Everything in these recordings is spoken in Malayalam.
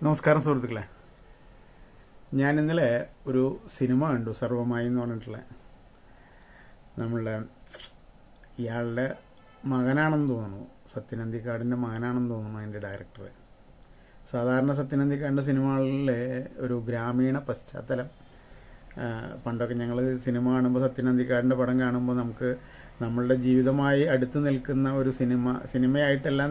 നമസ്കാരം സുഹൃത്തുക്കളെ. ഞാൻ ഇന്നലെ ഒരു സിനിമ കണ്ടു, സർവമായി എന്ന് പറഞ്ഞിട്ടുള്ള. നമ്മളുടെ ഇയാളുടെ മകനാണെന്ന് തോന്നുന്നു, സത്യനന്ദിക്കാടിൻ്റെ മകനാണെന്ന് തോന്നുന്നു അതിൻ്റെ ഡയറക്ടർ. സാധാരണ സത്യനന്ദിക്കാടിൻ്റെ സിനിമകളിലെ ഒരു ഗ്രാമീണ പശ്ചാത്തലം, പണ്ടൊക്കെ ഞങ്ങൾ സിനിമ കാണുമ്പോൾ, സത്യനന്ദിക്കാടിൻ്റെ പടം കാണുമ്പോൾ നമുക്ക് നമ്മളുടെ ജീവിതമായി അടുത്ത് നിൽക്കുന്ന ഒരു സിനിമയായിട്ടല്ല,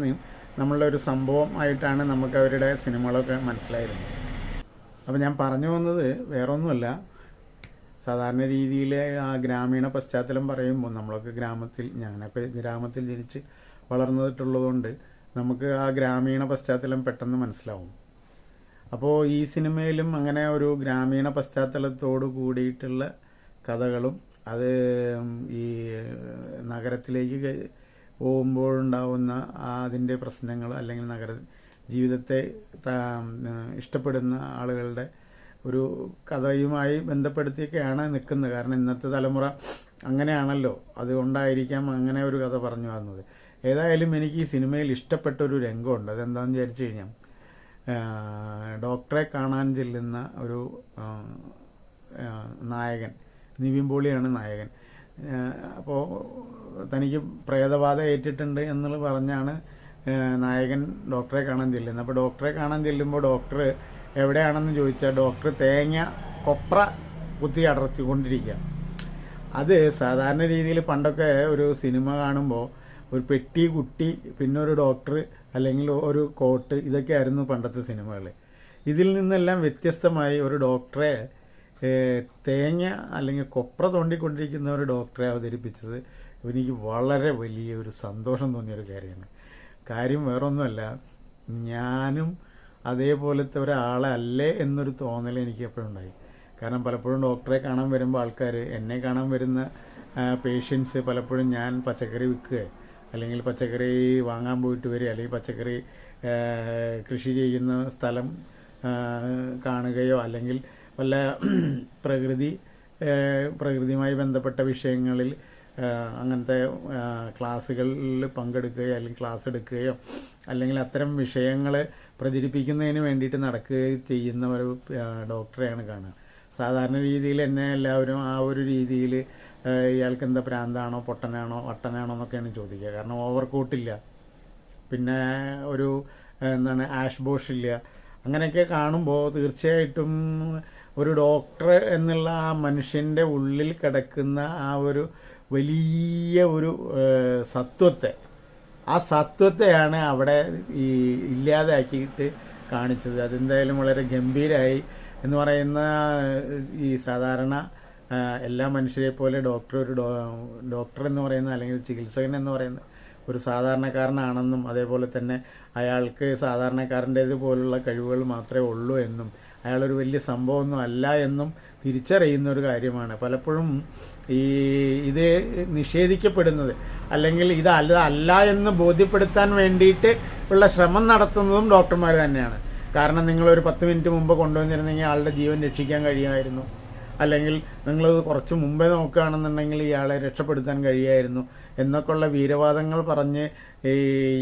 നമ്മളുടെ ഒരു സംഭവം ആയിട്ടാണ് നമുക്ക് അവരുടെ സിനിമകളൊക്കെ മനസ്സിലായിരുന്നത്. അപ്പോൾ ഞാൻ പറഞ്ഞു വന്നത് വേറൊന്നുമല്ല, സാധാരണ രീതിയിൽ ആ ഗ്രാമീണ പശ്ചാത്തലം പറയുമ്പോൾ നമ്മളൊക്കെ ഞാനൊക്കെ ഗ്രാമത്തിൽ ജനിച്ച് വളർന്നിട്ടുള്ളതുകൊണ്ട് നമുക്ക് ആ ഗ്രാമീണ പശ്ചാത്തലം പെട്ടെന്ന് മനസ്സിലാവും. അപ്പോൾ ഈ സിനിമയിലും അങ്ങനെ ഒരു ഗ്രാമീണ പശ്ചാത്തലത്തോട് കൂടിയിട്ടുള്ള കഥകളും, അത് ഈ നഗരത്തിലേക്ക് പോകുമ്പോഴുണ്ടാവുന്ന അതിൻ്റെ പ്രശ്നങ്ങൾ, അല്ലെങ്കിൽ ജീവിതത്തെ ഇഷ്ടപ്പെടുന്ന ആളുകളുടെ ഒരു കഥയുമായി ബന്ധപ്പെടുത്തിയൊക്കെയാണ് നിൽക്കുന്നത്. കാരണം ഇന്നത്തെ തലമുറ അങ്ങനെയാണല്ലോ, അതുകൊണ്ടായിരിക്കാം അങ്ങനെ ഒരു കഥ പറഞ്ഞു വന്നത്. ഏതായാലും എനിക്ക് ഈ സിനിമയിൽ ഇഷ്ടപ്പെട്ടൊരു രംഗമുണ്ട്. അതെന്താണെന്ന് വിചാരിച്ചു കഴിഞ്ഞാൽ, ഡോക്ടറെ കാണാൻ ചെല്ലുന്ന ഒരു നായകൻ, നിവിൻ പോളിയാണ് നായകൻ. അപ്പോൾ തനിക്ക് പ്രേതബാധ ഏറ്റിട്ടുണ്ട് എന്നുള്ള പറഞ്ഞാണ് നായകൻ ഡോക്ടറെ കാണാൻ ചെല്ലുന്നത്. അപ്പോൾ ഡോക്ടറെ കാണാൻ ചെല്ലുമ്പോൾ ഡോക്ടർ എവിടെയാണെന്ന് ചോദിച്ചാൽ ഡോക്ടർ കൊപ്ര കുത്തി അടർത്തിക്കൊണ്ടിരിക്കുക. അത് സാധാരണ രീതിയിൽ പണ്ടൊക്കെ ഒരു സിനിമ കാണുമ്പോൾ ഒരു പെട്ടി കുട്ടി, പിന്നെ ഒരു ഡോക്ടർ, അല്ലെങ്കിൽ ഒരു കോട്ട്, ഇതൊക്കെയായിരുന്നു പണ്ടത്തെ സിനിമകൾ. ഇതിൽ നിന്നെല്ലാം വ്യത്യസ്തമായി ഒരു ഡോക്ടറെ, അല്ലെങ്കിൽ കൊപ്ര തോണ്ടിക്കൊണ്ടിരിക്കുന്ന ഒരു ഡോക്ടറെ അവതരിപ്പിച്ചത് എനിക്ക് വളരെ വലിയ ഒരു സന്തോഷം തോന്നിയൊരു കാര്യമാണ്. കാര്യം വേറൊന്നുമല്ല, ഞാനും അതേപോലത്തെ ഒരാളല്ലേ എന്നൊരു തോന്നൽ എനിക്ക് എപ്പോഴും ഉണ്ടായി. കാരണം പലപ്പോഴും ഡോക്ടറെ കാണാൻ വരുമ്പോൾ ആൾക്കാർ, എന്നെ കാണാൻ വരുന്ന പേഷ്യൻസ് പലപ്പോഴും ഞാൻ പച്ചക്കറി വിൽക്കുകയോ, അല്ലെങ്കിൽ പച്ചക്കറി വാങ്ങാൻ പോയിട്ട് വരിക, അല്ലെങ്കിൽ പച്ചക്കറി കൃഷി ചെയ്യുന്ന സ്ഥലം കാണുകയോ, അല്ലെങ്കിൽ വല്ല പ്രകൃതിയുമായി ബന്ധപ്പെട്ട വിഷയങ്ങളിൽ അങ്ങനത്തെ ക്ലാസ്സുകളിൽ പങ്കെടുക്കുകയോ, അല്ലെങ്കിൽ ക്ലാസ് എടുക്കുകയോ, അല്ലെങ്കിൽ അത്തരം വിഷയങ്ങൾ പ്രചരിപ്പിക്കുന്നതിന് വേണ്ടിയിട്ട് നടക്കുകയോ ചെയ്യുന്ന ഒരു ഡോക്ടറെയാണ് കാണുക. സാധാരണ രീതിയിൽ എന്നെ എല്ലാവരും ആ ഒരു രീതിയിൽ ഇയാൾക്ക് എന്താ ഭ്രാന്താണോ, പൊട്ടനാണോ, വട്ടനാണോ എന്നൊക്കെയാണ് ചോദിക്കുക. കാരണം ഓവർ കോട്ടില്ല, പിന്നെ ഒരു ആഷ് ബോഷ് ഇല്ല. അങ്ങനെയൊക്കെ കാണുമ്പോൾ തീർച്ചയായിട്ടും ഒരു ഡോക്ടർ എന്നുള്ള ആ മനുഷ്യൻ്റെ ഉള്ളിൽ കിടക്കുന്ന ആ ഒരു വലിയ ഒരു സത്വത്തെയാണ് അവിടെ ഇല്ലാതാക്കിയിട്ട് കാണിച്ചത്. അതെന്തായാലും വളരെ ഗംഭീരമായി. എന്ന് പറയുന്ന ഈ സാധാരണ എല്ലാ മനുഷ്യരെ പോലെ ഡോക്ടർ എന്ന് പറയുന്ന, അല്ലെങ്കിൽ ചികിത്സകൻ എന്ന് പറയുന്ന ഒരു സാധാരണക്കാരനാണെന്നും, അതേപോലെ തന്നെ അയാൾക്ക് സാധാരണക്കാരൻ്റേത് പോലുള്ള കഴിവുകൾ മാത്രമേ ഉള്ളൂ എന്നും, അയാളൊരു വലിയ സംഭവമൊന്നും അല്ല എന്നും തിരിച്ചറിയുന്ന ഒരു കാര്യമാണ്. പലപ്പോഴും ഇത് നിഷേധിക്കപ്പെടുന്നത്, അല്ലെങ്കിൽ അല്ല എന്ന് ബോധ്യപ്പെടുത്താൻ വേണ്ടിയിട്ട് ഉള്ള ശ്രമം നടത്തുന്നതും ഡോക്ടർമാർ തന്നെയാണ്. കാരണം നിങ്ങളൊരു 10 മിനിറ്റ് മുമ്പ് കൊണ്ടുവന്നിരുന്നെങ്കിൽ ആളുടെ ജീവൻ രക്ഷിക്കാൻ കഴിയുമായിരുന്നു, അല്ലെങ്കിൽ നിങ്ങളത് കുറച്ച് മുമ്പേ നോക്കുകയാണെന്നുണ്ടെങ്കിൽ ഇയാളെ രക്ഷപ്പെടുത്താൻ കഴിയുമായിരുന്നു എന്നൊക്കെയുള്ള വീരവാദങ്ങൾ പറഞ്ഞ്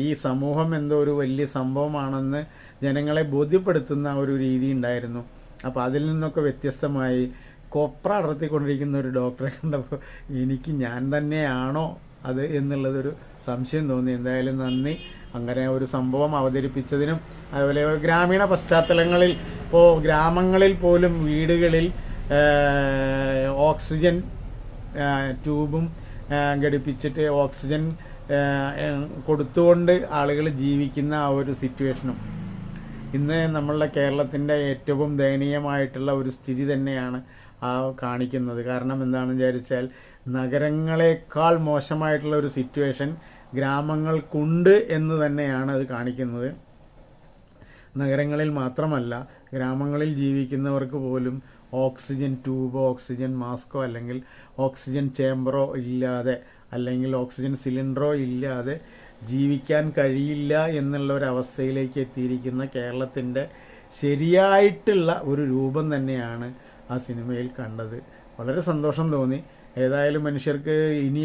ഈ സമൂഹം എന്തോ ഒരു വലിയ സംഭവമാണെന്ന് ജനങ്ങളെ ബോധ്യപ്പെടുത്തുന്ന ഒരു രീതി ഉണ്ടായിരുന്നു. അപ്പോൾ അതിൽ നിന്നൊക്കെ വ്യത്യസ്തമായി കൊപ്ര അടർത്തിക്കൊണ്ടിരിക്കുന്ന ഒരു ഡോക്ടറെ കണ്ടപ്പോൾ എനിക്ക് ഞാൻ തന്നെയാണോ അത് എന്നുള്ളതൊരു സംശയം തോന്നി. എന്തായാലും നന്ദി, അങ്ങനെ ഒരു സംഭവം അവതരിപ്പിച്ചതിനും. അതുപോലെ ഗ്രാമീണ പശ്ചാത്തലങ്ങളിൽ, ഇപ്പോൾ ഗ്രാമങ്ങളിൽ പോലും വീടുകളിൽ ഓക്സിജൻ ട്യൂബും ഘടിപ്പിച്ചിട്ട് ഓക്സിജൻ കൊടുത്തുകൊണ്ട് ആളുകൾ ജീവിക്കുന്ന ആ ഒരു സിറ്റുവേഷനും ഇന്ന് നമ്മളുടെ കേരളത്തിൻ്റെ ഏറ്റവും ദയനീയമായിട്ടുള്ള ഒരു സ്ഥിതി തന്നെയാണ് കാണിക്കുന്നത്. കാരണം എന്താണെന്ന് വിചാരിച്ചാൽ, നഗരങ്ങളെക്കാൾ മോശമായിട്ടുള്ള ഒരു സിറ്റുവേഷൻ ഗ്രാമങ്ങൾക്കുണ്ട് എന്ന് തന്നെയാണ് അത് കാണിക്കുന്നത്. നഗരങ്ങളിൽ മാത്രമല്ല, ഗ്രാമങ്ങളിൽ ജീവിക്കുന്നവർക്ക് പോലും ഓക്സിജൻ ട്യൂബോ, ഓക്സിജൻ മാസ്കോ, അല്ലെങ്കിൽ ഓക്സിജൻ ചേംബറോ ഇല്ലാതെ, അല്ലെങ്കിൽ ഓക്സിജൻ സിലിണ്ടറോ ഇല്ലാതെ ജീവിക്കാൻ കഴിയില്ല എന്നുള്ള ഒരവസ്ഥയിലേക്ക് എത്തിയിരിക്കുന്ന കേരളത്തിൻ്റെ ശരിയായിട്ടുള്ള ഒരു രൂപം തന്നെയാണ് ആ സിനിമയിൽ കണ്ടത്. വളരെ സന്തോഷം തോന്നി. ഏതായാലും മനുഷ്യർക്ക് ഇനി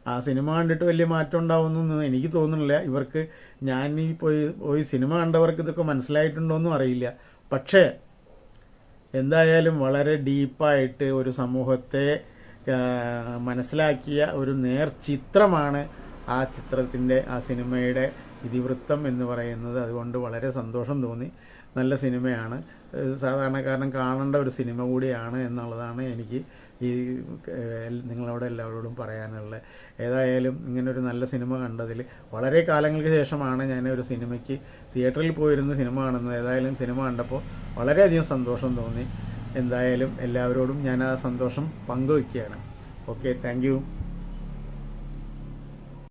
ആ സിനിമ കണ്ടിട്ട് വലിയ മാറ്റം ഉണ്ടാവുമെന്നൊന്നും എനിക്ക് തോന്നുന്നില്ല. ഇവർക്ക് ഞാൻ ഈ പോയി സിനിമ കണ്ടവർക്ക് ഇതൊക്കെ മനസ്സിലായിട്ടുണ്ടോയെന്നും അറിയില്ല. പക്ഷേ എന്തായാലും വളരെ ഡീപ്പായിട്ട് ഒരു സമൂഹത്തെ മനസ്സിലാക്കിയ ഒരു നേർചിത്രമാണ് ആ ചിത്രത്തിൻ്റെ, ആ സിനിമയുടെ ഇതിവൃത്തം എന്ന് പറയുന്നത്. അതുകൊണ്ട് വളരെ സന്തോഷം തോന്നി. നല്ല സിനിമയാണ്, സാധാരണക്കാരൻ കാണേണ്ട ഒരു സിനിമ കൂടിയാണ് എന്നുള്ളതാണ് എനിക്ക് ഈ നിങ്ങളോട് എല്ലാവരോടും പറയാനുള്ളത്. ഏതായാലും ഇങ്ങനൊരു നല്ല സിനിമ കണ്ടതിൽ വളരെ കാലങ്ങൾക്ക് ശേഷമാണ് ഞാൻ ഒരു സിനിമയ്ക്ക് തിയേറ്ററിൽ പോയിരുന്ന് സിനിമ കാണുന്നത്. ഏതായാലും സിനിമ കണ്ടപ്പോൾ വളരെയധികം സന്തോഷം തോന്നി. എന്തായാലും എല്ലാവരോടും ഞാൻ ആ സന്തോഷം പങ്കുവയ്ക്കുകയാണ്. Okay, thank you.